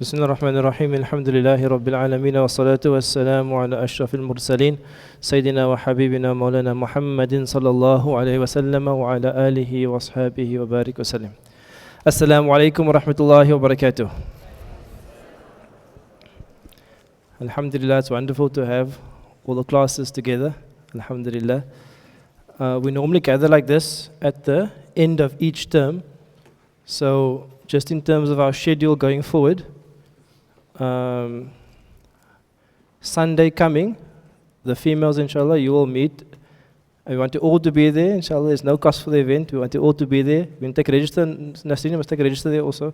بسم الله الرحمن الرحيم الحمد لله رب العالمين والصلاة والسلام على أشرف المرسلين سيدنا وحبيبنا مولانا محمد صلى الله عليه وسلم وعلى آله وأصحابه وبارك وسلم. السلام عليكم ورحمة الله وبركاته. Alhamdulillah, it's wonderful to have all the classes together. Alhamdulillah. We normally gather like this at the end of each term. So just in terms of our schedule going forward, Sunday coming, the females inshallah, you will meet. We want you all to be there, inshallah. There's no cost for the event. We want you all to be there. We can take register. Naseehah must take register there also.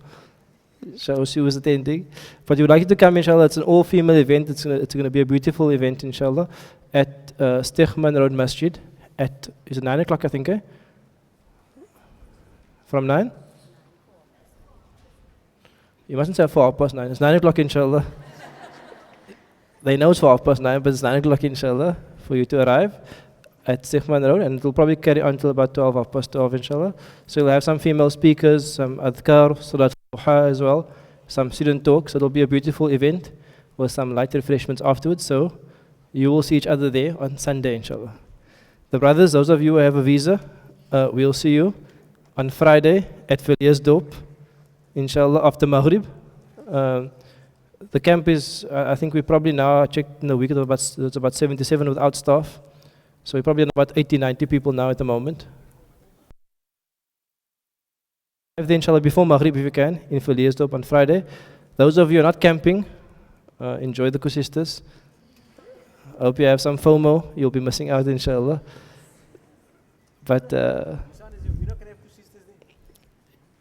Inshallah, she was attending. But we would like you to come, inshallah. It's an all-female event. It's going to be a beautiful event, inshallah, at Stekhman Road Masjid. Is it 9 o'clock, I think, eh? From 9? You mustn't say 9:30. It's 9 o'clock, inshallah. They know it's 9:30, but it's 9 o'clock, inshallah, for you to arrive at Stekhman Road, and it will probably carry on until about 12, inshallah. So you'll have some female speakers, some adhkar, salat duha as well, some student talks. So it'll be a beautiful event with some light refreshments afterwards. So you will see each other there on Sunday, inshallah. The brothers, those of you who have a visa, we'll see you on Friday at Villiers-Dorp, inshallah, after Maghrib. The camp is, I think we probably now checked in the week, it's about 77 without staff. So we probably have about 80, 90 people now at the moment. Then inshallah before Maghrib if you can, in Villiers-Dorp on Friday. Those of you who are not camping, enjoy the Kusistas. I hope you have some FOMO, you'll be missing out inshallah. But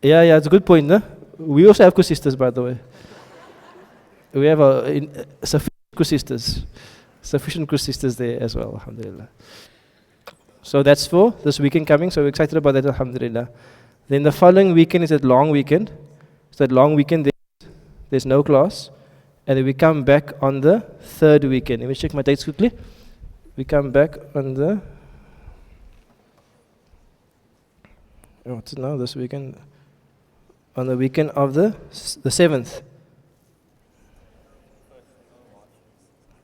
yeah, it's a good point, no? We also have Kusistas, by the way. We have sufficient Kusistas there as well, alhamdulillah. So that's for this weekend coming, so we're excited about that, alhamdulillah. Then the following weekend is that long weekend. So that long weekend there's no class. And then we come back on the third weekend. Let me check my dates quickly. We come back on the what's it now? This weekend, on the weekend of the 7th.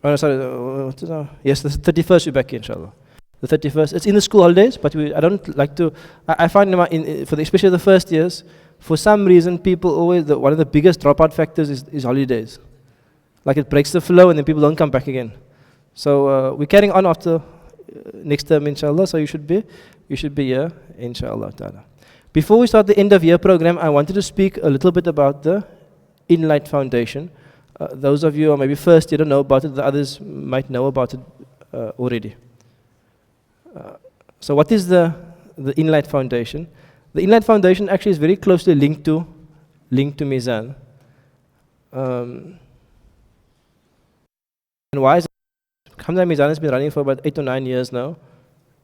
Oh no, sorry. What's it now? Yes, the 31st. We're back here, inshallah. The 31st. It's in the school holidays, but I don't like to. I find especially the first years, for some reason, people always one of the biggest dropout factors is holidays. Like it breaks the flow and then people don't come back again. So we're carrying on after next term, inshallah. So you should be here, inshallah ta'ala. Before we start the end of year program, I wanted to speak a little bit about the InLight Foundation. Those of you who are maybe first, you don't know about it. The others might know about it already. So what is the InLight Foundation? The InLight Foundation actually is very closely linked to Mizan. And why is it? Mizan has been running for about 8 or 9 years now,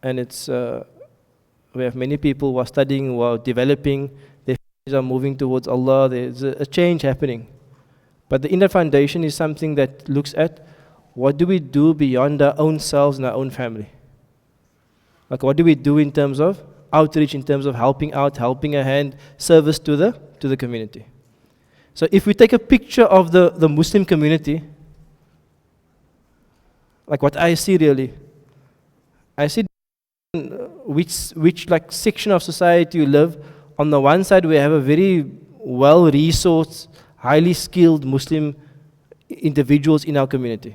and it's we have many people who are studying, who are developing, their families are moving towards Allah. There's a change happening. But the InLight Foundation is something that looks at what do we do beyond our own selves and our own family. Like what do we do in terms of outreach, in terms of helping out, helping a hand, service to the community. So if we take a picture of the Muslim community, like what I see really, I see which like section of society you live. On the one side we have a very well-resourced, highly skilled Muslim individuals in our community.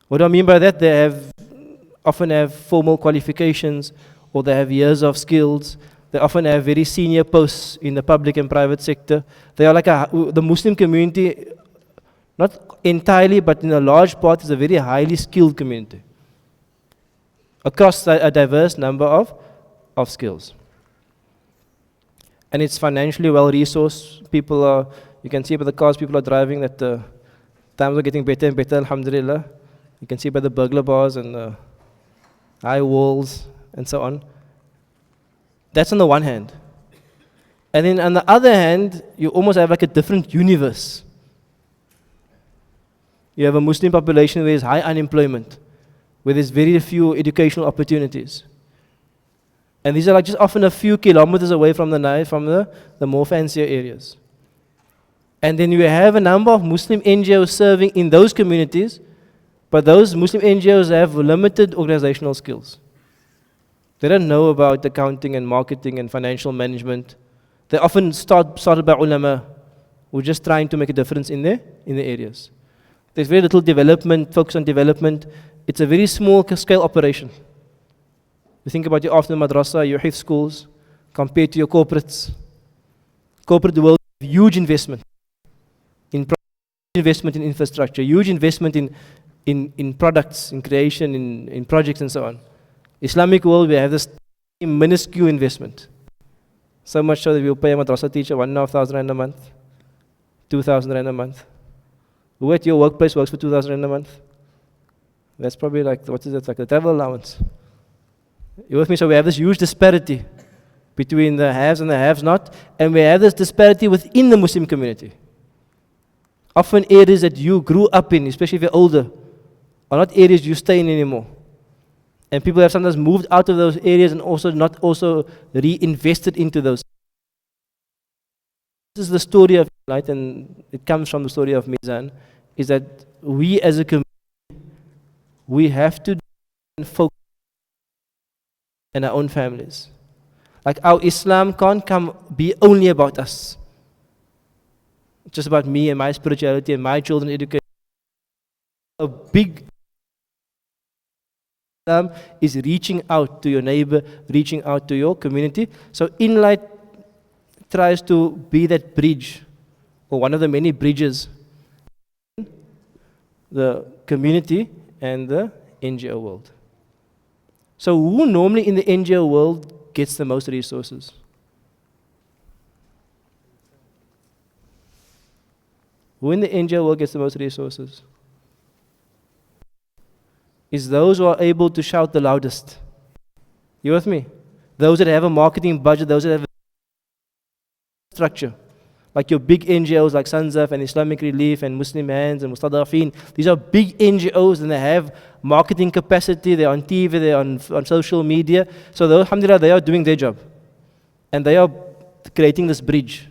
What do I mean by that? They often have formal qualifications, or they have years of skills. They often have very senior posts in the public and private sector. They are like the Muslim community, not entirely, but in a large part, is a very highly skilled community across a diverse number of skills. And it's financially well-resourced. You can see by the cars people are driving that times are getting better and better, alhamdulillah. You can see by the burglar bars and the high walls and so on. That's on the one hand. And then on the other hand, you almost have like a different universe. You have a Muslim population where there's high unemployment, where there's very few educational opportunities. And these are like just often a few kilometers away from the more fancier areas. And then you have a number of Muslim NGOs serving in those communities, but those Muslim NGOs have limited organizational skills. They don't know about accounting and marketing and financial management. They often started by ulama who are just trying to make a difference in the areas. There's very little development, focus on development. It's a very small scale operation. You think about your afternoon madrasa, your hifz schools, compared to your corporates. Corporate world, huge investment in investment in infrastructure, huge investment in products, in creation, in projects and so on. Islamic world, we have this minuscule investment. So much so that we'll pay a madrasa teacher 1,500 rand a month, 2,000 rand a month. Who at your workplace works for 2,000 rand a month? That's probably like, what is it, like a travel allowance. You with me? So we have this huge disparity between the haves and the haves not, and we have this disparity within the Muslim community. Often areas that you grew up in, especially if you're older, are not areas you stay in anymore. And people have sometimes moved out of those areas and also not also reinvested into those. This is the story of InLight, and it comes from the story of Mizan, is that we as a community, we have to focus on our own families. Like our Islam can't be only about us. It's just about me and my spirituality and my children's education. A big Islam is reaching out to your neighbor, reaching out to your community. So InLight tries to be that bridge, or one of the many bridges, the community and the NGO world. So who normally in the NGO world gets the most resources? Who in the NGO world gets the most resources? Is those who are able to shout the loudest. You with me? Those that have a marketing budget, those that have a structure. Like your big NGOs like Sanzaf and Islamic Relief and Muslim Hands and Mustadafin. These are big NGOs and they have marketing capacity, they're on TV, they're on social media. So alhamdulillah, they are doing their job. And they are creating this bridge.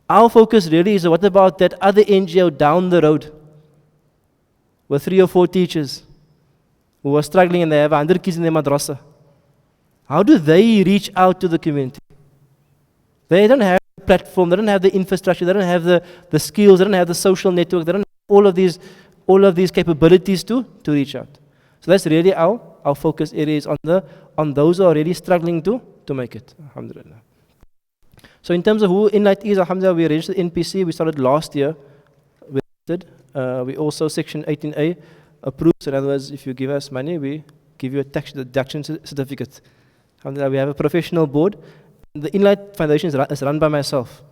Our focus really is what about that other NGO down the road with 3 or 4 teachers who are struggling and they have 100 kids in their madrasa. How do they reach out to the community? They don't have the platform, they don't have the infrastructure, they don't have the skills, they don't have the social network, they don't have all of these capabilities to reach out. So that's really our focus areas on those who are really struggling to make it. Alhamdulillah. So in terms of who InLight is, alhamdulillah, we registered NPC, we started last year. We also Section 18A approved. In other words, if you give us money, we give you a tax deduction certificate. Alhamdulillah, we have a professional board. The InLight Foundation is run by myself.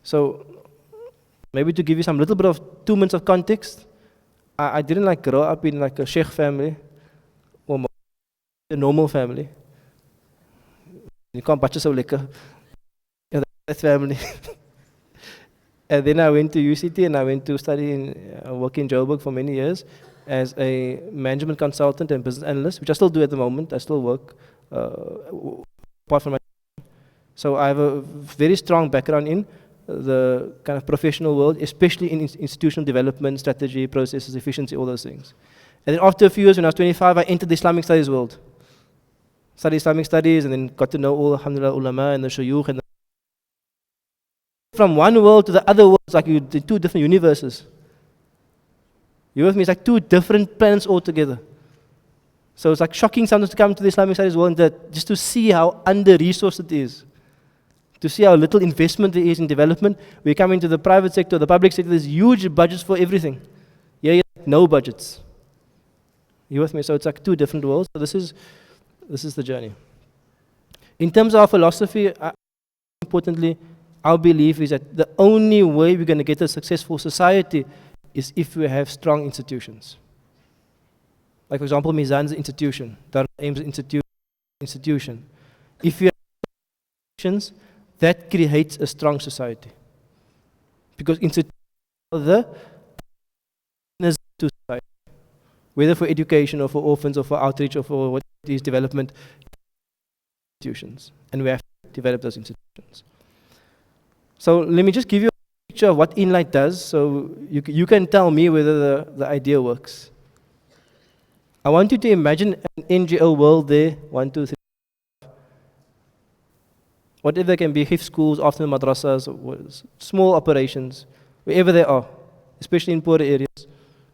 So maybe to give you some little bit of 2 minutes of context, I didn't like grow up in like a sheikh family or a normal family. You can't batch so lekker. That family. And then I went to UCT and I went to study work in Joburg for many years as a management consultant and business analyst, which I still do at the moment. I still work apart from my. So I have a very strong background in the kind of professional world, especially in institutional development, strategy, processes, efficiency, all those things. And then after a few years, when I was 25, I entered the Islamic studies world. Studied Islamic studies and then got to know all, alhamdulillah, ulama and the shuyukh. And from one world to the other world, it's like the 2 different universes. You with me? It's like 2 different planets altogether. So it's like shocking sometimes to come to the Islamic studies world that just to see how under-resourced it is. To see how little investment there is in development. We come into the private sector, the public sector, there's huge budgets for everything. Yeah, no budgets. You with me? So it's like 2 different worlds. So this is the journey. In terms of our philosophy, importantly, our belief is that the only way we're going to get a successful society is if we have strong institutions. Like for example, Mizan is an institution. Darul Aim is an institution. If you have institutions, that creates a strong society. Because institutions are the to society. Whether for education or for orphans or for outreach or for what is development, institutions. And we have to develop those institutions. So let me just give you picture of what InLight does, so you can tell me whether the idea works. I want you to imagine an NGO world there, 1, 2, 3, whatever can be, hifz schools, afternoon madrasas, small operations, wherever they are, especially in poorer areas.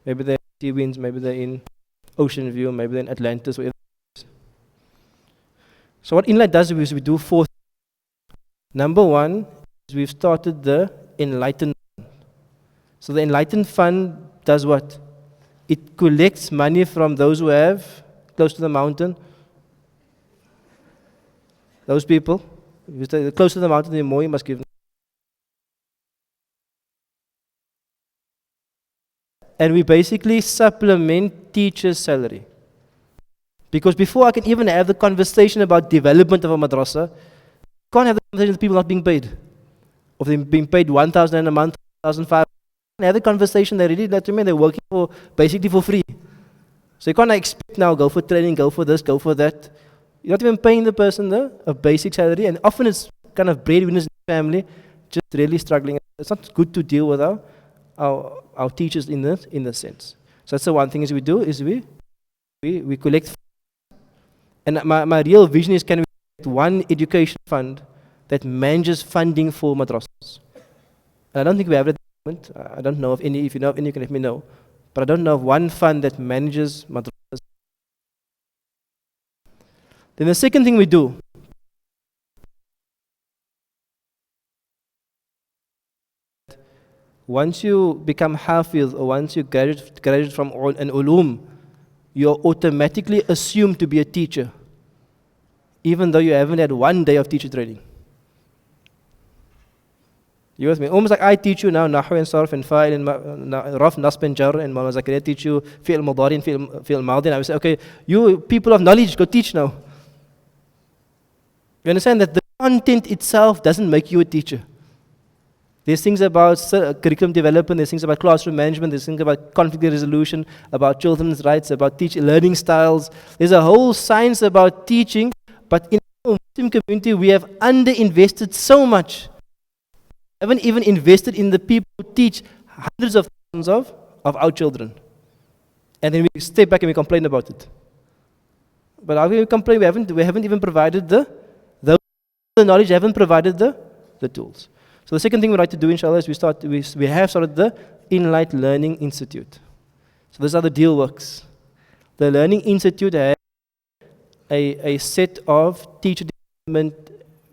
Maybe they're in T-Winds, maybe they're in Ocean View, maybe they're in Atlantis, wherever it is. So what InLight does is we do 4 things. Number 1 is we've started the Enlighten Fund. So the Enlighten Fund does what? It collects money from those who have, close to the mountain. Those people. If you stay close to the mountain, the more you must give them. And we basically supplement teachers' salary. Because before I can even have the conversation about development of a madrasa, I can't have the conversation with people not being paid. Of them being paid 1,000 a month, 1,500. Have the conversation, they really let to me, they're working for basically for free. So you can't expect now, go for training, go for this, go for that. You're not even paying the person a basic salary, and often it's kind of breadwinners in the family, just really struggling. It's not good to deal with our teachers in this sense. So that's the one thing is we do, is we collect funds. And my real vision is, can we get one education fund that manages funding for madrasas? And I don't think we have it. I don't know of any. If you know of any, you can let me know. But I don't know of one fund that manages madrasas. Then the second thing we do, once you become hafiz or once you graduate from an ulum, you're automatically assumed to be a teacher, even though you haven't had 1 day of teacher training. You with me? Almost like I teach you now Nahu and Sarf and Fa'il and Raf, Nasb and Jar, and Mawlana Zakaria teach you Fi'l Mudari and Fi'l Madi. And I will say, okay, you people of knowledge, go teach now. You understand that the content itself doesn't make you a teacher. There's things about curriculum development, there's things about classroom management, there's things about conflict resolution, about children's rights, about learning styles. There's a whole science about teaching, but in the Muslim community, we have underinvested so much. Haven't even invested in the people who teach hundreds of thousands of our children. And then we step back and we complain about it. But how can we complain? We haven't even provided the knowledge, haven't provided the tools. So the second thing we like to do, inshallah, is we have started the InLight Learning Institute. So this is how the deal works. The Learning Institute has a set of teacher development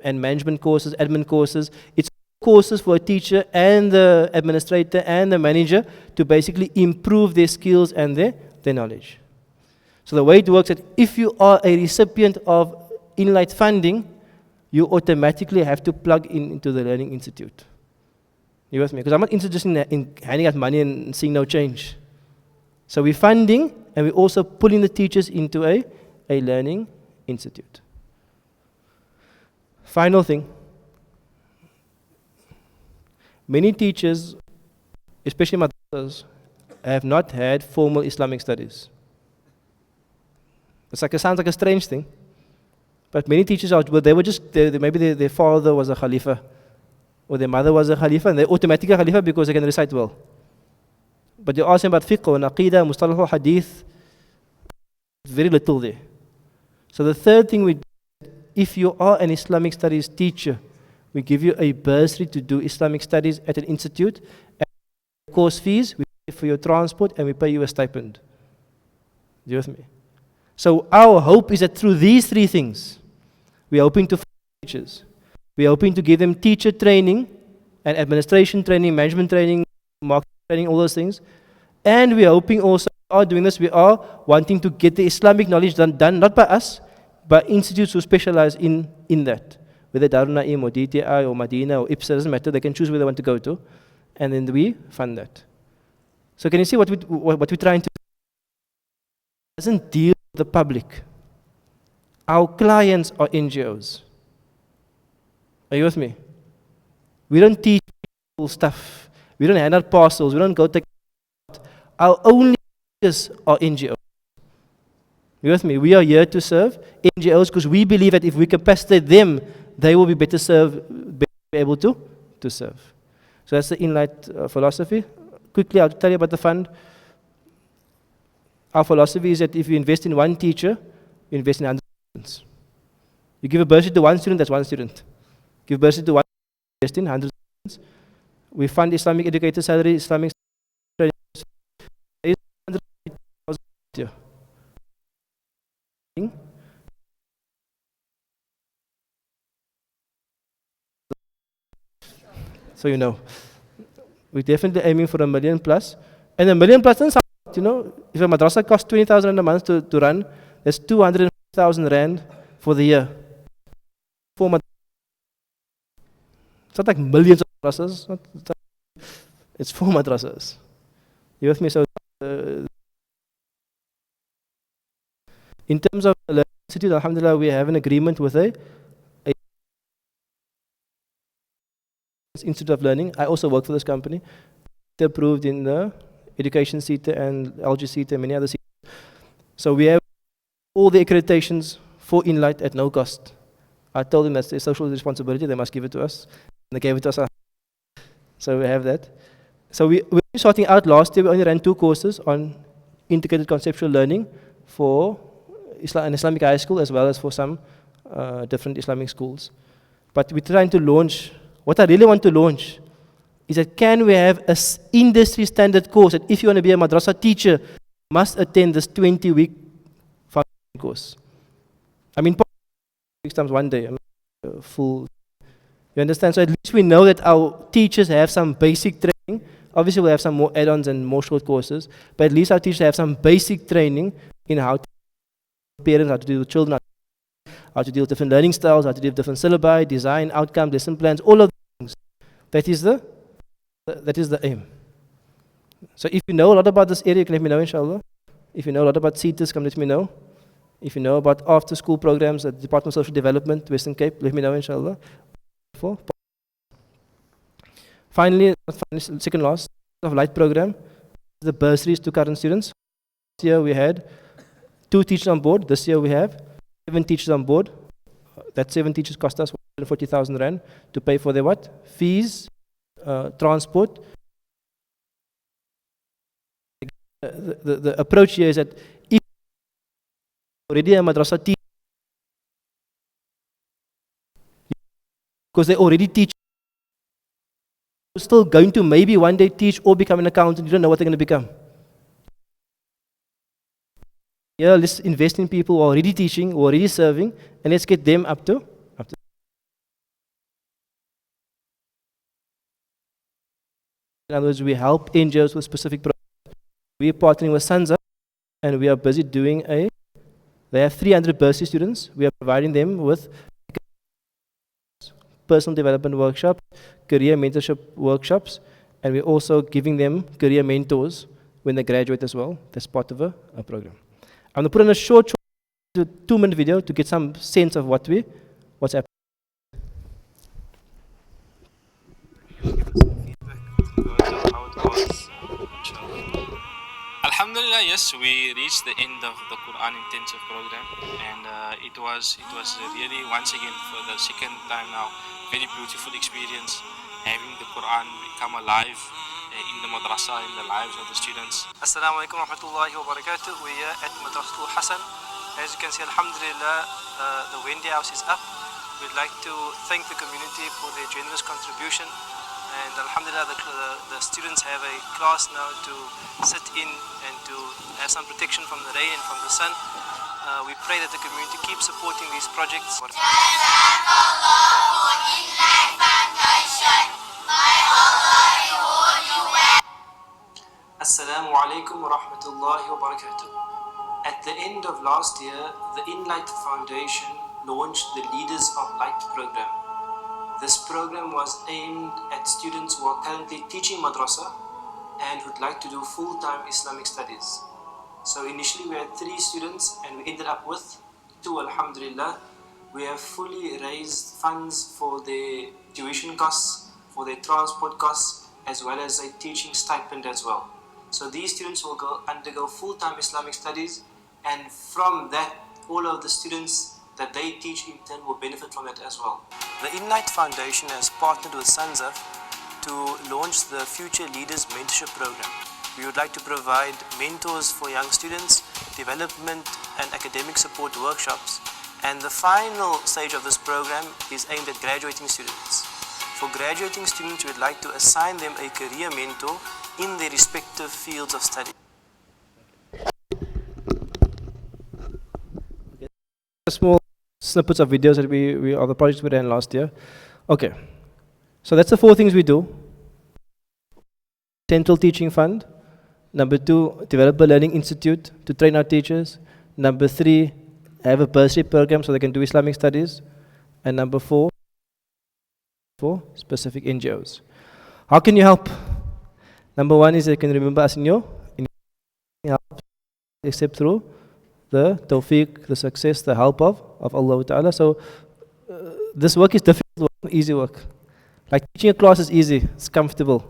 and management courses, admin courses. It's courses for a teacher and the administrator and the manager to basically improve their skills and their knowledge. So the way it works is that if you are a recipient of InLight funding, you automatically have to plug into the Learning Institute. You with me? Because I'm not interested in handing out money and seeing no change. So we're funding and we're also pulling the teachers into a Learning Institute. Final thing. Many teachers, especially madrasas, have not had formal Islamic studies. It sounds like a strange thing, but many teachers maybe their father was a Khalifa, or their mother was a Khalifa, and they're automatically a Khalifa because they can recite well. But you ask them about fiqh and aqidah, mustalah al-hadith, very little there. So the third thing we do, if you are an Islamic studies teacher, we give you a bursary to do Islamic studies at an institute. And course fees, we pay for your transport, and we pay you a stipend. Are you with me? So our hope is that through these 3 things, we are hoping to find teachers. We are hoping to give them teacher training and administration training, management training, marketing training, all those things. And we are hoping also, we are wanting to get the Islamic knowledge done not by us, but institutes who specialize in that. Whether Darul Naim or DTI or Medina or IPSA, doesn't matter, they can choose where they want to go to, and then we fund that. So can you see what we're trying to do? It doesn't deal with the public. Our clients are NGOs. Are you with me? We don't teach people stuff. We don't hand out parcels. We don't go take out. Our only teachers are NGOs. You with me? We are here to serve NGOs because we believe that if we capacitate them, they will be better able to serve. So that's the InLight philosophy. Quickly, I'll tell you about the fund. Our philosophy is that if you invest in one teacher, you invest in 100 students. You give a bursary to one student, that's one student. Give bursary to one, invest in 100 students. We fund Islamic educator salary, Islamic training. So you know, we're definitely aiming for $1 million plus. And $1 million plus, if a madrasa costs 20,000 a month to run, that's 200,000 rand for the year. It's not like millions of madrasas. It's 4 madrasas. You with me? So, in terms of the institute, alhamdulillah, we have an agreement with a Institute of Learning. I also work for this company. They're approved in the education seat and LG seat and many other seats. So we have all the accreditations for InLight at no cost. I told them that's their social responsibility, they must give it to us. And they gave it to us. So we have that. So we're sorting out last year, we only ran 2 courses on integrated conceptual learning for an Islamic high school as well as for some different Islamic schools. But we're trying to launch, what I really want to launch is that can we have an industry standard course that if you want to be a madrasa teacher, you must attend this 20-week foundation course. I mean, 6 times 1 day, full. You understand? So at least we know that our teachers have some basic training. Obviously, we'll have some more add-ons and more short courses, but at least our teachers have some basic training in how to parents, how to deal with children, how to deal with different learning styles, how to deal with different syllabi, design, outcome, lesson plans, all of things. That is the aim. So if you know a lot about this area, you can let me know, inshallah. If you know a lot about CETAs, come let me know. If you know about after-school programs at the Department of Social Development, Western Cape, let me know, inshallah. Finally, second last, of light program, the bursaries to current students. This year we had 2 teachers on board. This year we have 7 teachers on board. That 7 teachers cost us 140,000 rand to pay for their what? Fees, transport. The approach here is that if already a madrasa teacher, because they already teach, still going to maybe one day teach or become an accountant, you don't know what they're going to become. Yeah, let's invest in people who are already teaching, who are already serving, and let's get them up to. In other words, we help NGOs with specific projects. We are partnering with Sansa, and we are busy doing they have 300 bursary students. We are providing them with personal development workshops, career mentorship workshops, and we're also giving them career mentors when they graduate as well. That's part of a program. I'm going to put in a short 2-minute video to get some sense of what's happening. How it goes. Alhamdulillah, yes, we reached the end of the Quran intensive program, and it was really, once again, for the second time now, very beautiful experience, having the Quran become alive in the madrasa, in the lives of the students. Assalamu alaikum wa rahmatullahi wa barakatuh. We are at Madrasatul Hassan. As you can see, alhamdulillah, the Wendy house is up. We'd like to thank the community for their generous contribution. And alhamdulillah, the students have a class now to sit in and to have some protection from the rain and from the sun. We pray that the community keeps supporting these projects. Assalamu alaikum wa rahmatullahi wa barakatuh. At the end of last year, the InLight Foundation launched the Leaders of Light program. This program was aimed at students who are currently teaching madrasa and would like to do full-time Islamic studies. So initially we had 3 students and we ended up with 2, alhamdulillah. We have fully raised funds for their tuition costs, for their transport costs, as well as a teaching stipend as well. So these students will undergo full-time Islamic studies, and from that, all of the students that they teach in turn will benefit from it as well. The InLight Foundation has partnered with Sansa to launch the Future Leaders Mentorship Program. We would like to provide mentors for young students, development and academic support workshops, and the final stage of this program is aimed at graduating students. For graduating students, we would like to assign them a career mentor in their respective fields of study. Small snippets of videos that we of the projects we ran last year. Okay, so that's the 4 things we do. Central Teaching Fund. Number 2, develop a learning institute to train our teachers. Number 3, have a bursary program so they can do Islamic studies. And number 4, for specific NGOs. How can you help? Number 1 is you can remember us in your help, except through the tawfiq, the success, the help of Allah Ta'ala. So this work is difficult work, easy work. Like teaching a class is easy, it's comfortable.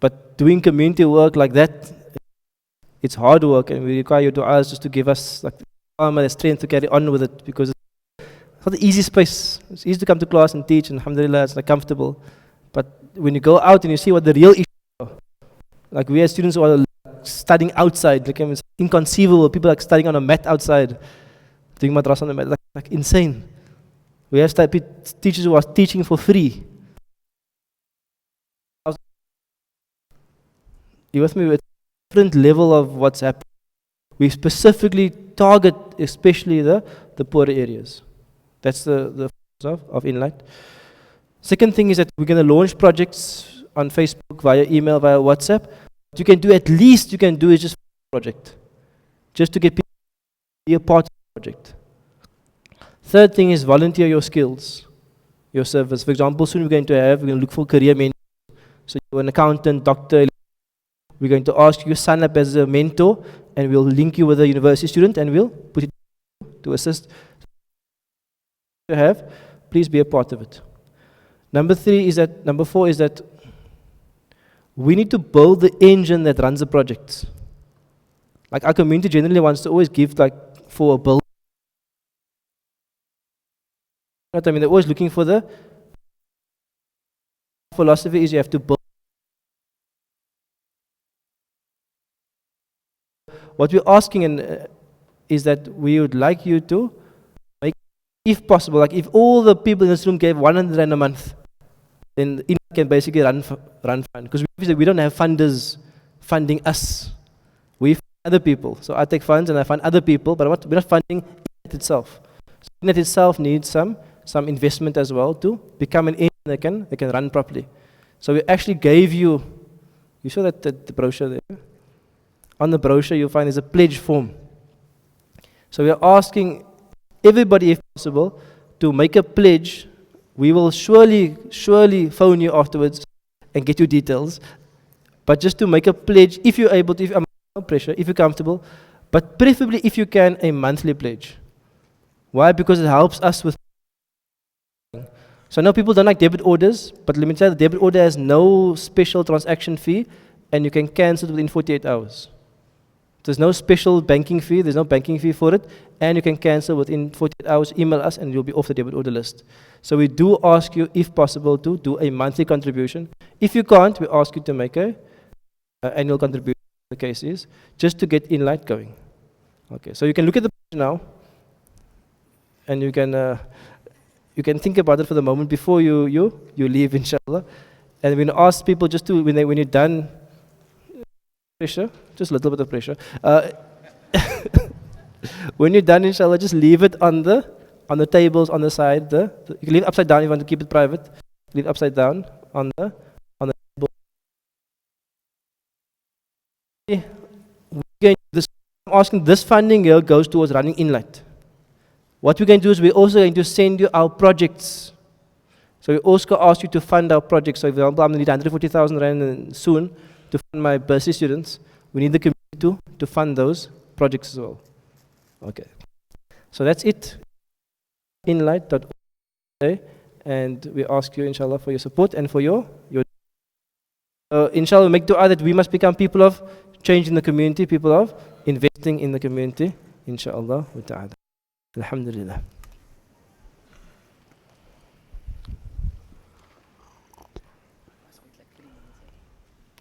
But doing community work like that, it's hard work, and we require your du'as just to give us like the strength to carry on with it, because it's not the easy space. It's easy to come to class and teach, and alhamdulillah, it's like comfortable. But when you go out and you see what the real issues are, like we as students who are studying outside, like it's inconceivable. People like studying on a mat outside, doing madrasa on a mat, like insane. We have teachers who are teaching for free. You with me? With a different level of what's happening. We specifically target, especially the poorer areas. That's the focus of InLight. Second thing is that we're going to launch projects on Facebook, via email, via WhatsApp. What you can do, at least you can do, is just a project, just to get people to be a part of the project. Third thing is volunteer your skills, your service. For example, soon we're going to look for career mentors. So you're an accountant, doctor. We're going to ask you to sign up as a mentor, and we'll link you with a university student, and we'll put it to assist. Please be a part of it. Number 4 is that we need to build the engine that runs the projects. Like our community generally wants to always give like for a build. You know what I mean? They're always looking for the philosophy is you have to build. What we're asking is that we would like you to make, if possible, like if all the people in this room gave 100 rand a month, then it can basically run fund. Because we don't have funders funding us. We fund other people. So I take funds and I fund other people, but we're not funding it itself. So it itself needs some investment as well to become an engine that can run properly. So we actually gave you saw that the brochure there? On the brochure you'll find there's a pledge form. So we are asking everybody, if possible, to make a pledge. We will surely phone you afterwards and get you details. But just to make a pledge, if you're able to, no pressure, if you're comfortable, but preferably if you can, a monthly pledge. Why? Because it helps us with. So I know people don't like debit orders, but let me tell you, the debit order has no special transaction fee, and you can cancel it within 48 hours. There's no special banking fee, there's no banking fee for it, and you can cancel within 48 hours, email us, and you'll be off the debit order list. So we do ask you, if possible, to do a monthly contribution. If you can't, we ask you to make an annual contribution, the case is, just to get InLight going. Okay, so you can look at the page now, and you can think about it for the moment before you leave, inshallah. And we're going to ask people just to, when you're done, pressure, just a little bit of pressure. When you're done, inshallah, just leave it on the tables on the side. You can leave it upside down if you want to keep it private. Leave it upside down on the table. I'm asking, this funding here goes towards running InLight. What we're going to do is we're also going to send you our projects. So we also ask you to fund our projects. So, for example, I'm going to need 140,000 rand soon to fund my bursary students. We need the community to fund those projects as well. Okay. So that's it. InLight.org. And we ask you, inshallah, for your support and for your inshallah, make dua that we must become people of change in the community, people of investing in the community, inshallah wa ta'ala. Alhamdulillah.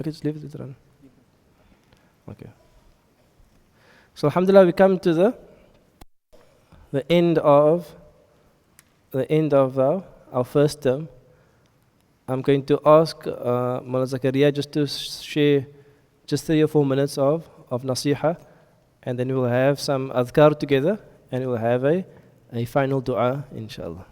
Okay, just leave it run. Okay. So alhamdulillah, we come to the end of our first term. I'm going to ask Mullah Zakaria just to share just 3 or 4 minutes of Naseehah, and then we'll have some adhkar together, and we'll have a final dua, inshallah.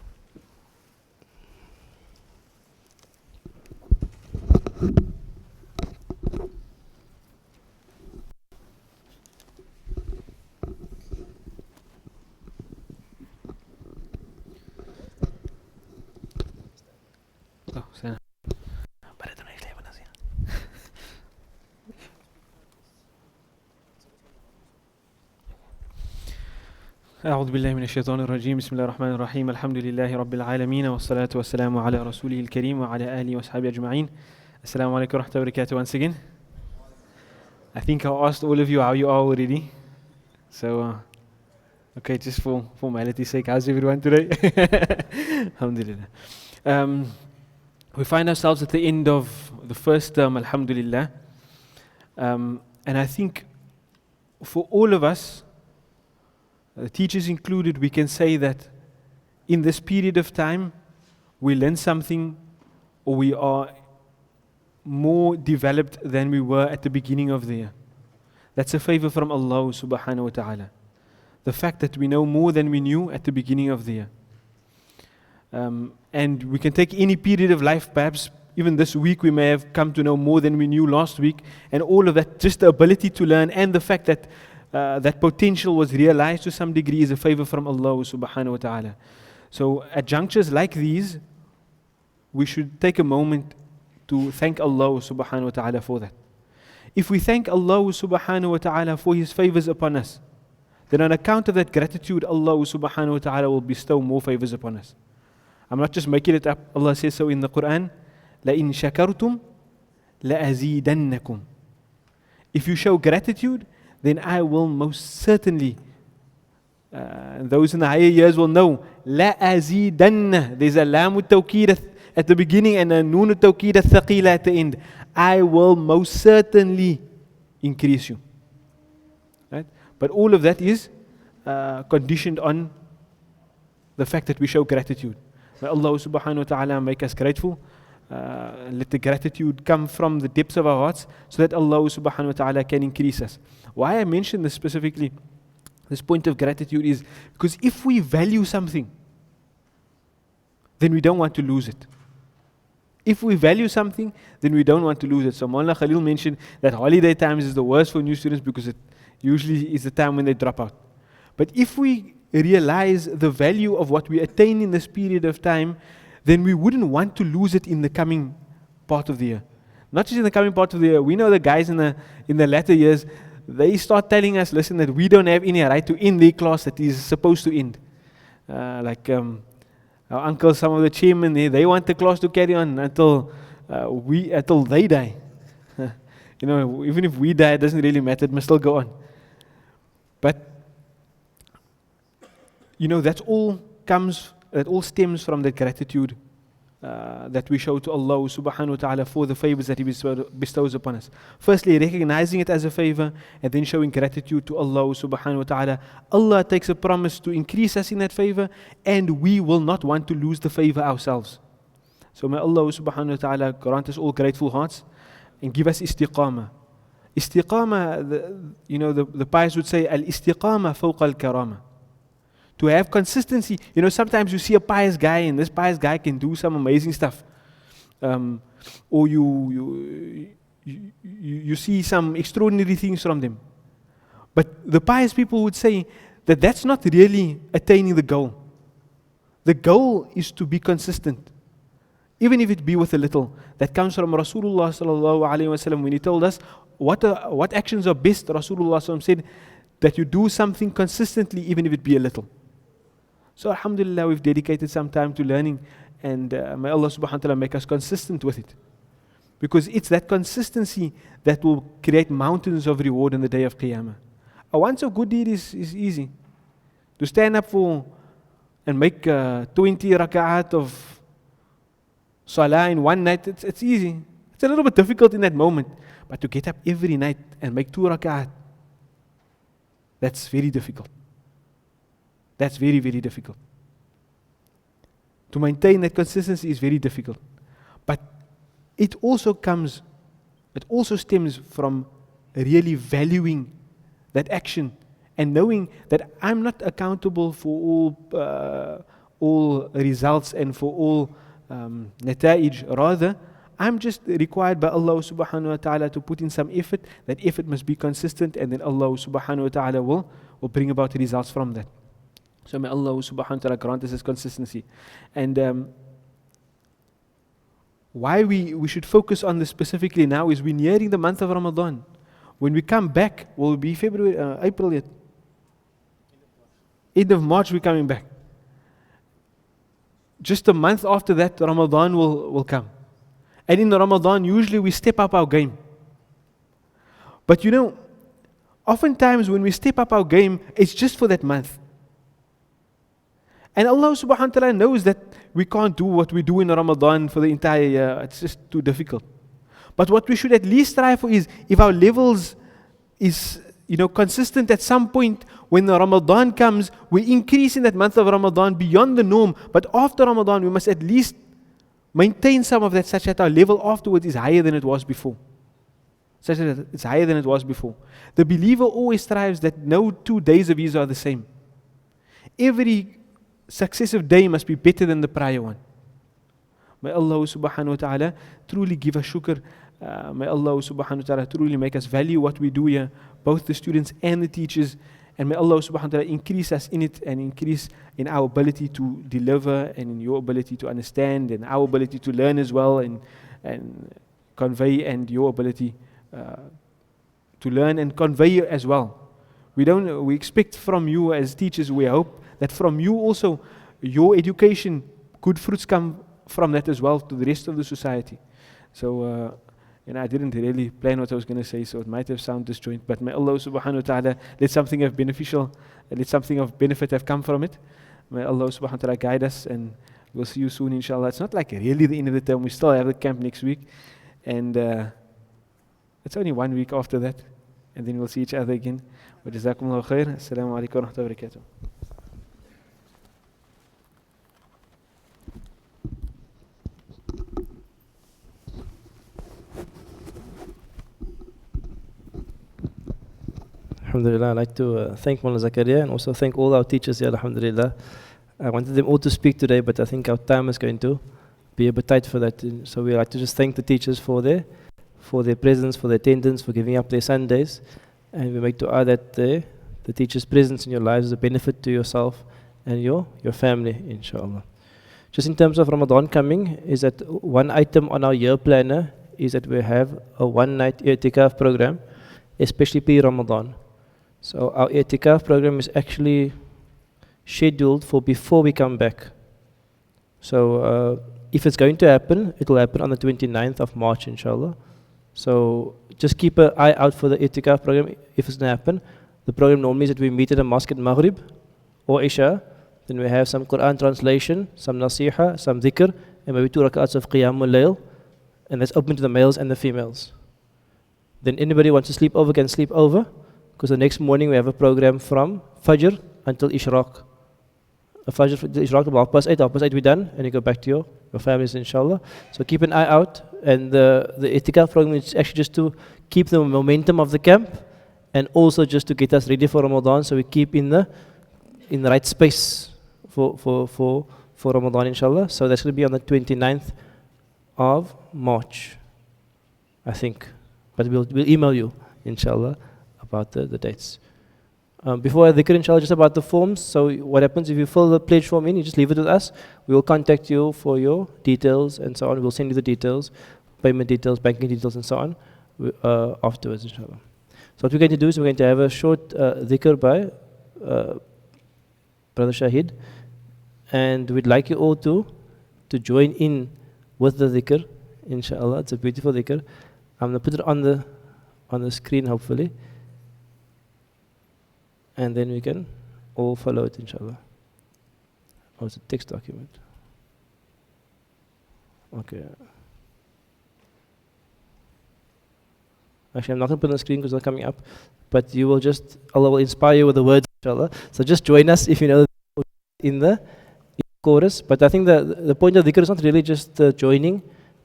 أعوذ بالله من الشيطان الرجيم بسم الله الرحمن الرحيم الحمد لله رب العالمين والصلاة والسلام على رسوله الكريم وعلى آله وصحبه أجمعين. Assalamu alaikum wa rahmatullahi wa barakatuh once again. I think I asked all of you how you are already. So, okay, just for formality's sake, how's everyone today? Alhamdulillah. We find ourselves at the end of the first term, alhamdulillah. And I think for all of us, the teachers included, we can say that in this period of time, we learn something, or we are more developed than we were at the beginning of the year. That's a favor from Allah subhanahu wa ta'ala. The fact that we know more than we knew at the beginning of the year. And we can take any period of life, perhaps even this week we may have come to know more than we knew last week, and all of that, just the ability to learn and the fact that that potential was realized to some degree is a favor from Allah subhanahu wa ta'ala. So at junctures like these, we should take a moment to thank Allah subhanahu wa ta'ala for that. If we thank Allah subhanahu wa ta'ala for His favors upon us, then on account of that gratitude, Allah subhanahu wa ta'ala will bestow more favors upon us. I'm not just making it up. Allah says so in the Quran, لَإِن شَكَرْتُمْ لَأَزِيدَنَّكُمْ. If you show gratitude, then I will most certainly, those in the higher years will know, La azidanna. There's a lam tawqeed at the beginning and a noon tawqeed thaqila at the end. I will most certainly increase you. Right? But all of that is conditioned on the fact that we show gratitude. May Allah subhanahu wa ta'ala make us grateful. Let the gratitude come from the depths of our hearts so that Allah subhanahu wa ta'ala can increase us. Why I mention this specifically, this point of gratitude, is because if we value something, then we don't want to lose it. If we value something, then we don't want to lose it. So Maulana Khalil mentioned that holiday times is the worst for new students because it usually is the time when they drop out. But if we realize the value of what we attain in this period of time, then we wouldn't want to lose it in the coming part of the year. Not just in the coming part of the year. We know the guys in the latter years, they start telling us, listen, that we don't have any right to end the class that is supposed to end. Our uncle, some of the chairmen, they want the class to carry on until they die. Even if we die, it doesn't really matter. It must still go on. But that all stems from the gratitude that we show to Allah subhanahu wa ta'ala for the favors that He bestows upon us. Firstly, recognizing it as a favor, and then showing gratitude to Allah subhanahu wa ta'ala. Allah takes a promise to increase us in that favor, and we will not want to lose the favor ourselves. So may Allah subhanahu wa ta'ala grant us all grateful hearts and give us istiqamah. Istiqamah, the pious would say, al-istiqamah fawqa al-karama. To have consistency. Sometimes you see a pious guy, and this pious guy can do some amazing stuff. Or you see some extraordinary things from them. But the pious people would say that that's not really attaining the goal. The goal is to be consistent. Even if it be with a little. That comes from Rasulullah sallallahu alayhi wa sallam when he told us what actions are best. Rasulullah sallallahu said that you do something consistently even if it be a little. So alhamdulillah, we've dedicated some time to learning, and may Allah subhanahu wa ta'ala make us consistent with it. Because it's that consistency that will create mountains of reward on the day of Qiyamah. A once a good deed is easy. To stand up and make 20 raka'at of salah in one night, it's easy. It's a little bit difficult in that moment. But to get up every night and make 2 rak'at, that's very difficult. That's very, very difficult. To maintain that consistency is very difficult. But it also stems from really valuing that action and knowing that I'm not accountable for all results and for all nata'ij. Rather, I'm just required by Allah subhanahu wa ta'ala to put in some effort. That effort must be consistent, and then Allah subhanahu wa ta'ala will bring about results from that. So may Allah subhanahu wa ta'ala grant us this consistency. And why we should focus on this specifically now is we're nearing the month of Ramadan. When we come back, will be April yet? End of March we're coming back. Just a month after that, Ramadan will come. And in Ramadan, usually we step up our game. But oftentimes when we step up our game, it's just for that month. And Allah subhanahu wa ta'ala knows that we can't do what we do in Ramadan for the entire year. It's just too difficult. But what we should at least strive for is, if our levels is consistent at some point, when the Ramadan comes, we increase in that month of Ramadan beyond the norm. But after Ramadan, we must at least maintain some of that, such that our level afterwards is higher than it was before. Such that it's higher than it was before. The believer always strives that no 2 days of his are the same. Every successive day must be better than the prior one. May Allah subhanahu wa ta'ala truly give us shukr. May Allah subhanahu wa ta'ala truly make us value what we do here, both the students and the teachers. And may Allah subhanahu wa ta'ala increase us in it, and increase in our ability to deliver, and in your ability to understand, and our ability to learn as well, and convey, and your ability to learn and convey as well. We expect from you as teachers, we hope that from you also, your education, good fruits come from that as well to the rest of the society. So, I didn't really plan what I was going to say, so it might have sounded disjoint, but may Allah subhanahu wa ta'ala let something of beneficial, let something of benefit have come from it. May Allah subhanahu wa ta'ala guide us, and we'll see you soon inshallah. It's not like really the end of the term, we still have the camp next week, and it's only 1 week after that, and then we'll see each other again. Wa jazakumullahu khair. Assalamu alaikum wa rahmatullahi wa barakatuh. Alhamdulillah, I'd like to thank Mullah Zakaria and also thank all our teachers here, alhamdulillah. I wanted them all to speak today, but I think our time is going to be a bit tight for that. So we'd like to just thank the teachers for their presence, for their attendance, for giving up their Sundays. And we make dua that the teachers' presence in your lives is a benefit to yourself and your family, inshallah. Just in terms of Ramadan coming, is that one item on our year planner is that we have a 1-night i'tikaf program, especially pre-Ramadan. So our i'tikaf program is actually scheduled for before we come back. So if it's going to happen, it will happen on the 29th of March, inshallah. So just keep an eye out for the i'tikaf program if it's going to happen. The program normally is that we meet at a mosque at Maghrib or Isha. Then we have some Quran translation, some Naseehah, some thikr, and maybe 2 rak'ats of Qiyamul Layl. And that's open to the males and the females. Then anybody wants to sleep over can sleep over, because the next morning we have a program from Fajr until Ishraq. Fajr until Ishraq, about 8:30 we're done, and you go back to your families, inshallah. So keep an eye out. And the i'tikaf program is actually just to keep the momentum of the camp, and also just to get us ready for Ramadan, so we keep in the right space for Ramadan, inshallah. So that's going to be on the 29th of March, I think. But we'll email you, inshallah, about the dates. Before I dhikr, inshallah, just about the forms. So what happens if you fill the pledge form in, you just leave it with us. We will contact you for your details and so on. We'll send you the details, payment details, banking details, and so on afterwards, inshallah. So what we're going to do is we're going to have a short dhikr by Brother Shahid. And we'd like you all to join in with the dhikr, inshallah. It's a beautiful dhikr. I'm going to put it on the screen, hopefully. And then we can all follow it, inshallah. Oh, it's a text document. Okay. Actually, I'm not going to put it on the screen because it's not coming up. But you will just, Allah will inspire you with the words, inshallah. So just join us if you know in the chorus. But I think the point of dhikr is not really just joining.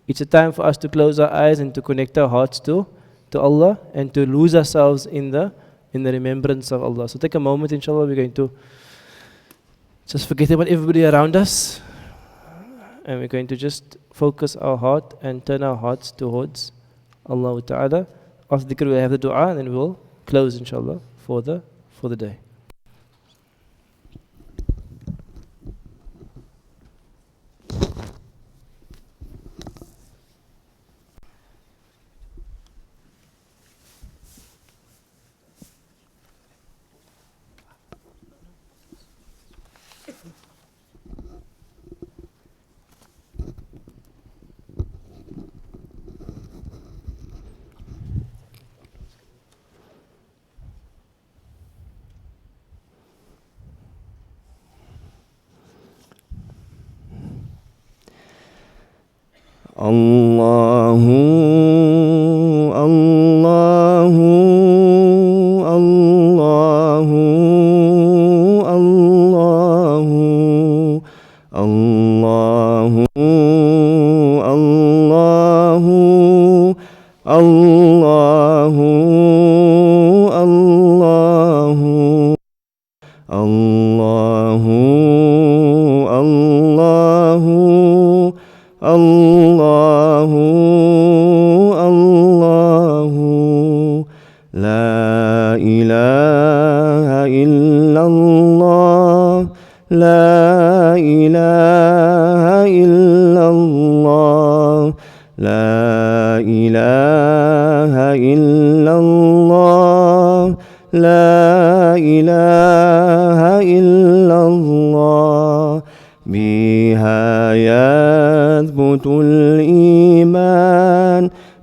It's a time for us to close our eyes and to connect our hearts to Allah and to lose ourselves in the remembrance of Allah. So take a moment, inshallah. We're going to just forget about everybody around us. And we're going to just focus our heart and turn our hearts towards Allah Ta'ala. After dhikr we'll have the dua and then we'll close, inshallah, for the day. Allahu, Allahu, Allahu, Allahu, Allahu, Allahu, Allahu, Allahu, Allahu, Allahu, Allahu, Allahu, La ilaha illallah, La ilaha illallah, La ilaha illallah, La ilaha illallah. بها يثبت الإيمان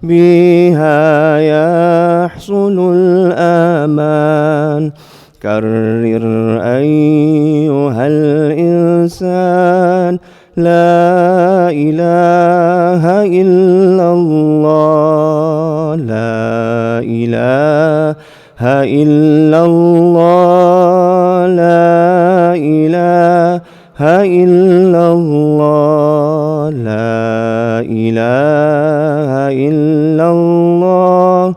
بها يحصل الأمان كرر أيها الإنسان لا إله إلا الله لا إله إلا الله لا إله إلا الله لا إله إلا الله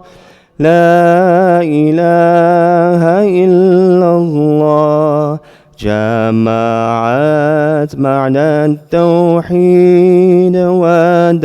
لا إله إلا الله جمعت معنى التوحيد ودلت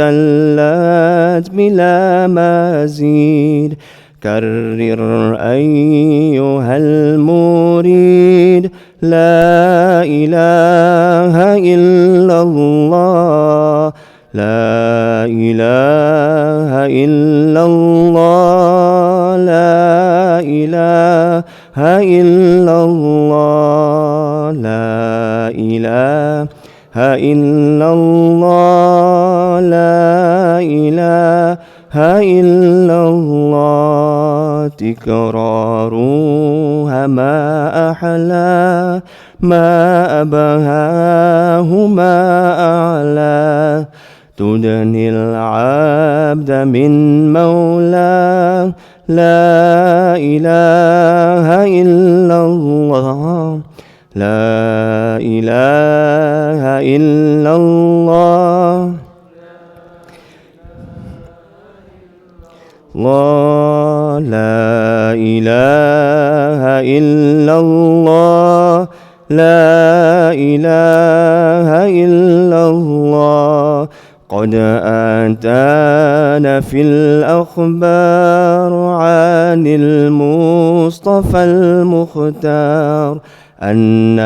بلا مزيد كرر أيها المريد لا إله إلا الله لا إله إلا الله لا إله إلا الله لا إله إلا الله لا إله إلا الله تكرارها ما أحلى ما أبهاه ما أعلى تدني العبد من مولاه لا إله إلا الله لا إله إلا الله الله لا إله إلا الله لا إله إلا الله قد أتانا في الأخبار عن المصطفى المختار أن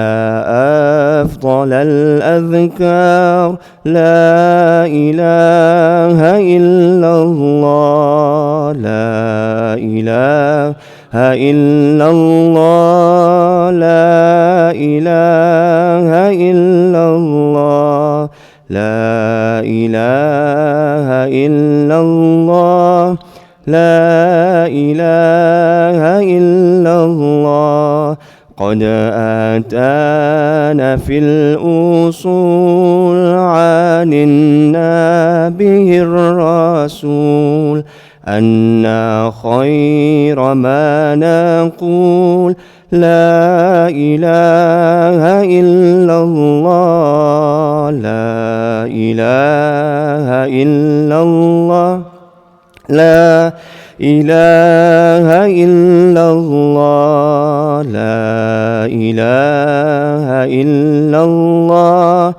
أفضل الأذكار لا إله إلا الله لا إله إلا الله لا إله إلا الله لا إله إلا الله لا إله إلا الله قد أتانا في الأصول عن النبي الرسول أن خير ما نقول لا إله إلا الله لا إله إلا الله لا إله إلا الله لا إله إلا الله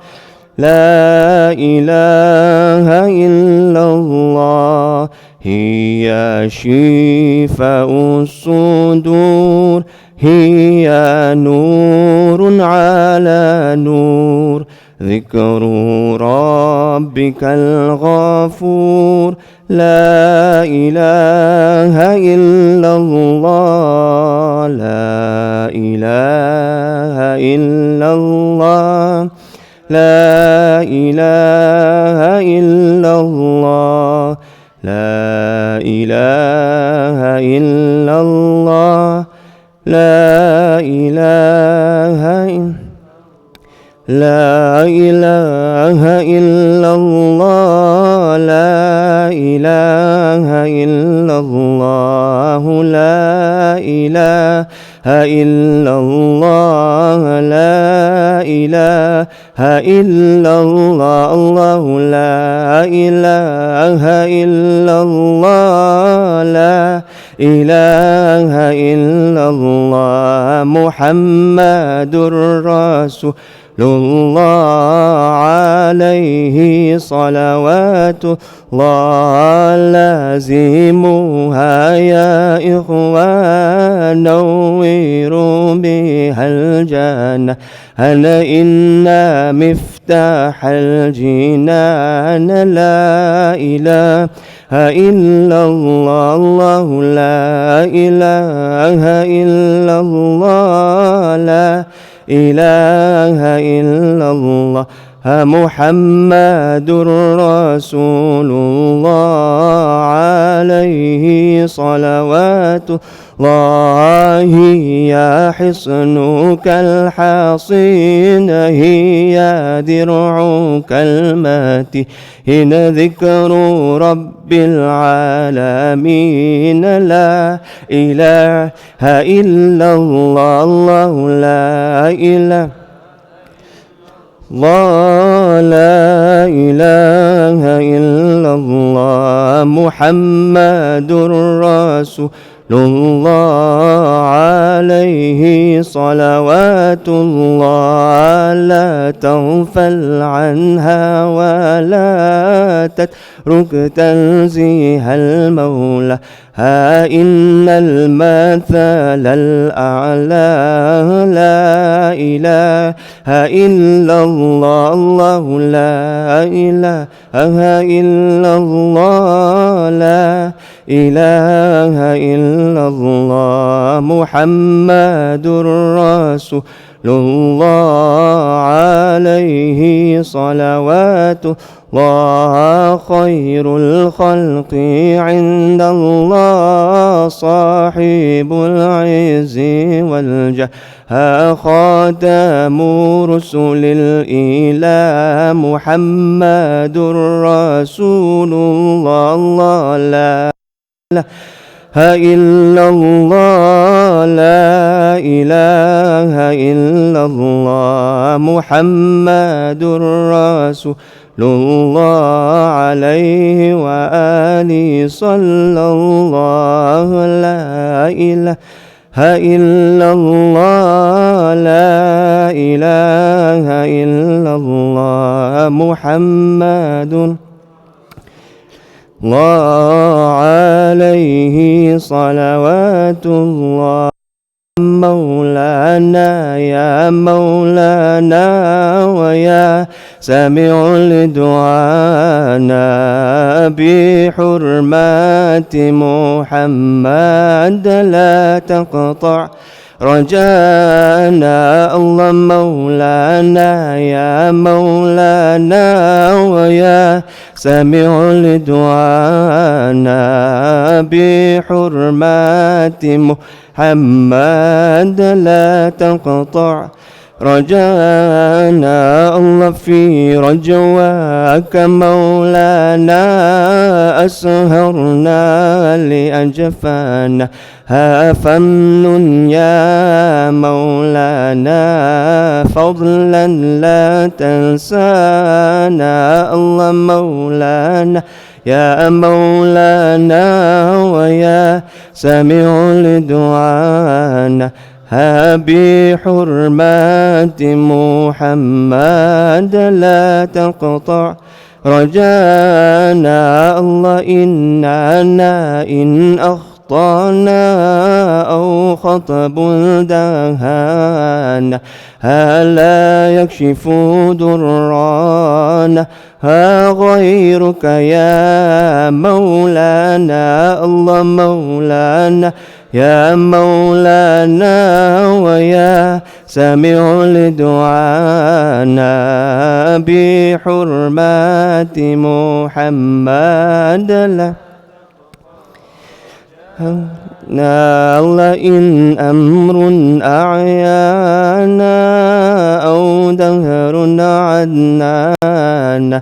لا إله إلا الله هي شفاء الصدور هي نور على نور ذكر ربك الغفور لا إله إلا الله لا إله إلا الله لا إله إلا الله لا إله إلا الله لا إله لا إله إلا الله لا إله إلا الله لا إله إلا الله لا إله إلا الله الله لا إله إلا الله لا إله إلا الله محمد رسول الله عليه صلوات الله لازموها يا إخوان نوروا بها الجنة أنا إن مفتاح الجنان لا إله إلا الله الله لا إله إلا الله لا إله إلا الله محمد رسول الله عليه صلوات الله يا حصنك الحصين هي درعك المتين ذكر رب العالمين لا إله إلا الله الله لا إله الله لا إله إلا الله محمد رسول الله عليه صلوات الله لا تغفل عنها ولا تترك تنزيه المولى ها إن المثل الأعلى لا إله إلا الله الله لا إله إلا الله لا إله إلا الله محمد رسول الله عليه صلوات الله خير الخلق عند الله صاحب العز والجاه خاتم رسل الإله محمد رسول الله الله لا إله إلا الله لا إله إلا الله محمد رسول الله عليه وآله صلى الله لا إله إلا الله لا إله إلا الله محمد الله عليه صلوات الله مولانا يا مولانا ويا سميع لدعانا بحرمات محمد لا تقطع رجانا الله مولانا يا مولانا ويا سميع لدعانا بحرمات محمد لا تقطع رجانا الله في رجواك مولانا أسهرنا لأجفانا فمن يا مولانا فضلا لا تنسانا الله مولانا يا مولانا ويا سميع لدعانا بحرمات محمد لا تقطع رجانا الله إننا إن أخطأنا أو خطب دهانا لا يكشف ضرانا غيرك يا مولانا الله مولانا يا مولانا ويا سميع لدعانا بحرمات محمد لا الله إن أمر أعيانا أو دهر عدنانا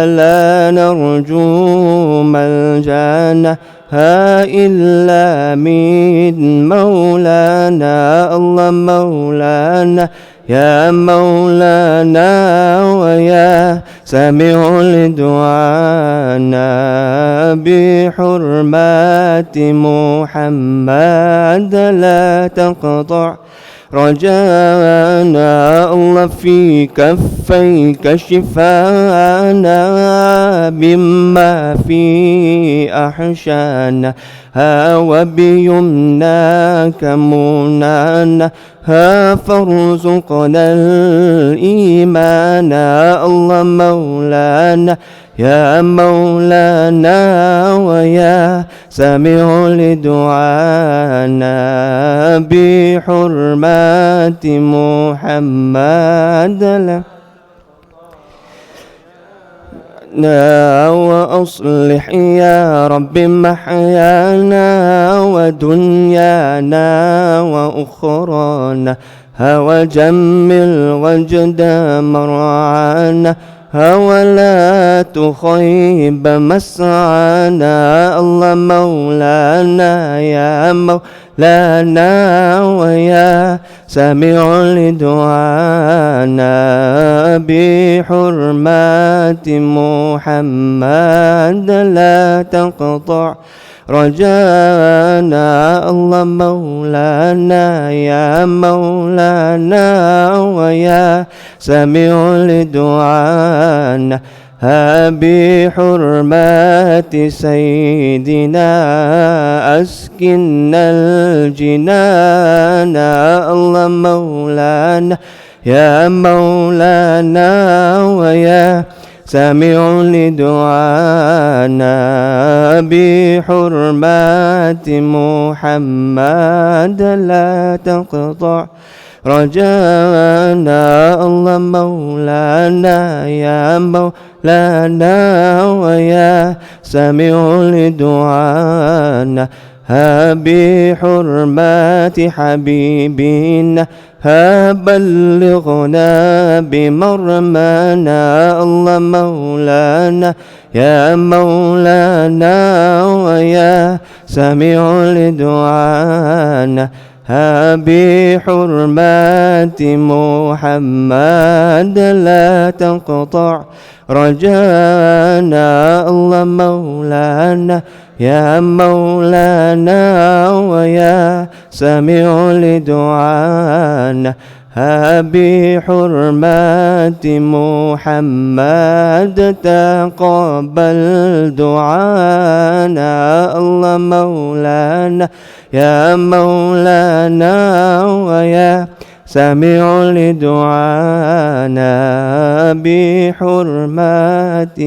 لا نرجو ملجانا إلا من مولانا الله مولانا يا مولانا ويا سميع لدعانا بحرمات محمد لا تقطع رجانا الله في كفيك شفانا مما في أحشانا وبيمناك منانا فارزقنا الإيمان الله مولانا يا مولانا ويا سميع لدعانا بحرمات محمد وأصلح يا رب محيانا ودنيانا وأخرانا وجمل وجد مرعانا ولا تخيب مسعانا الله مولانا يا مولانا ويا سميع لدعانا بحرمات محمد لا تقطع رجانا الله مولانا يا مولانا ويا سميع لدعانا بحرمات سيدنا أسكننا الجنان الله مولانا يا مولانا ويا سميع لدعانا بحرمات محمد لا تقطع رجانا الله مولانا يا مولانا ويا سميع لدعانا بحرمات حبيبنا بلغنا بمرمانا الله مولانا يا مولانا ويا سميع لدعانا بحرمات محمد لا تقطع رجانا الله مولانا يا مولانا ويا سميع لدعانا بحرمات محمد تقبل دعانا الله مولانا يا مولانا ويا سميع لدعانا بحرمات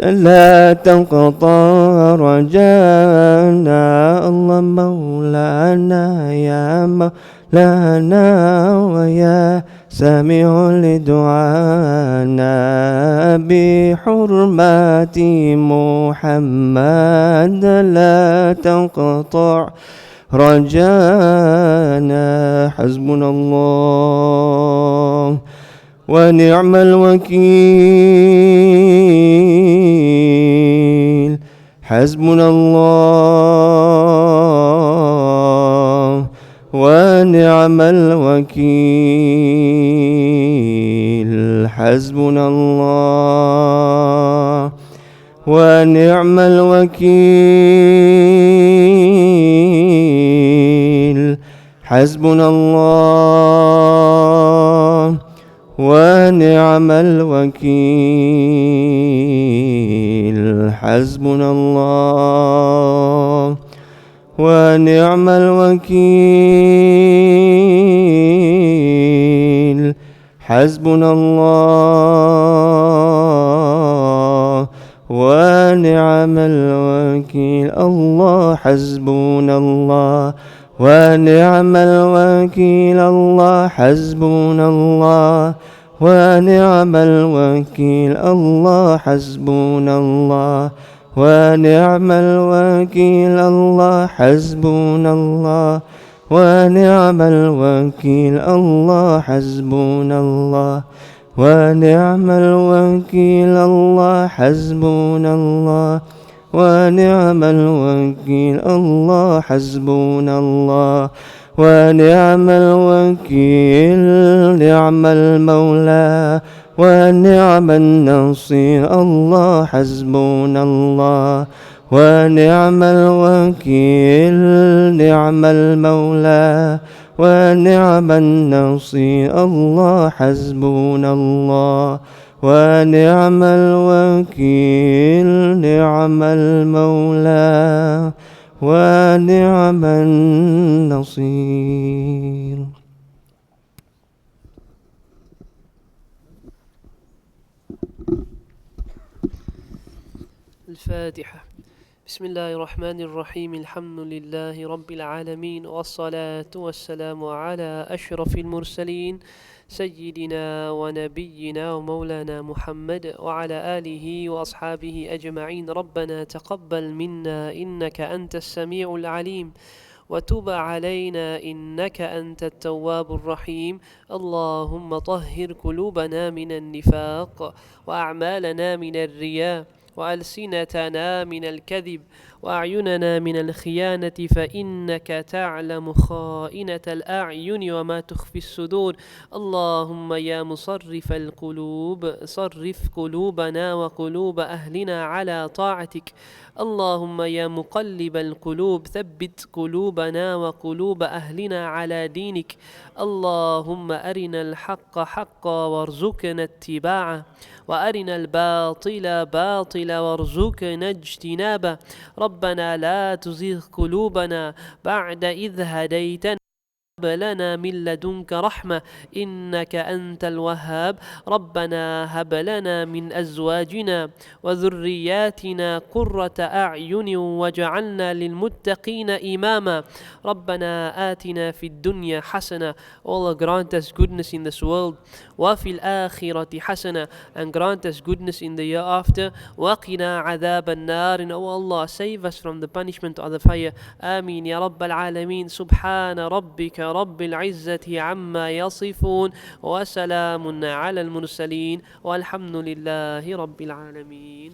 لا تنقطع رجانا الله مولانا يا مولانا لنا ويا سامع لدعانا بحرمة محمد لا تنقطع رجانا. حسبنا الله ونعم الوكيل. حسبنا الله ونعم الوكيل. حسبنا الله ونعم الوكيل. حسبنا الله ونعم الوكيل. حسبنا الله ونعم الوكيل. حسبنا الله ونعم الوكيل. الله حسبنا الله ونعم الوكيل. الله حسبنا الله ونعم الوكيل. الله حسبنا الله ونعم الوكيل. الله حسبنا الله ونعم الوكيل. الله حسبنا الله ونعم الوكيل. الله حسبنا الله ونعم الوكيل. الله حسبنا الله ونعم الوكيل. نعم المولى ونعم النصير. الله حسبنا الله ونعم الوكيل. نعم المولى ونعم النصير. الله حسبنا الله ونعم الوكيل. نعم المولى ونعم النصير. الفاتحة. بسم الله الرحمن الرحيم. الحمد لله رب العالمين، والصلاة والسلام على أشرف المرسلين سيدنا ونبينا ومولانا محمد وعلى آله وأصحابه أجمعين. ربنا تقبل منا إنك أنت السميع العليم، وتب علينا إنك أنت التواب الرحيم. اللهم طهر قلوبنا من النفاق، وأعمالنا من الرياء، وألسنتنا من الكذب، وأعيننا من الخيانة، فإنك تعلم خائنة الأعين وما تخفي الصدور. اللهم يا مصرف القلوب صرف قلوبنا وقلوب أهلنا على طاعتك. اللهم يا مقلب القلوب ثبت قلوبنا وقلوب أهلنا على دينك. اللهم أرنا الحق حقا وارزقنا اتباعه، وأرنا الباطل باطلا وارزقنا اجتنابه. ربنا لا تزغ قلوبنا بعد إذ هديتنا، هب لنا من لدنك رحمة إنك أنت الوهاب. ربنا هب لنا من أزواجنا وذرياتنا قرة أعين واجعلنا للمتقين إماما. ربنا آتنا في الدنيا حسنة. Allah grant us goodness in this world. وفي الآخرة حسنة, and grant us goodness in the year after. وقنا عذاب النار, and oh Allah, save us from the punishment of the fire. آمين يا رب العالمين. سبحان ربك رب العزة عما يصفون، وسلام على المرسلين، والحمد لله رب العالمين.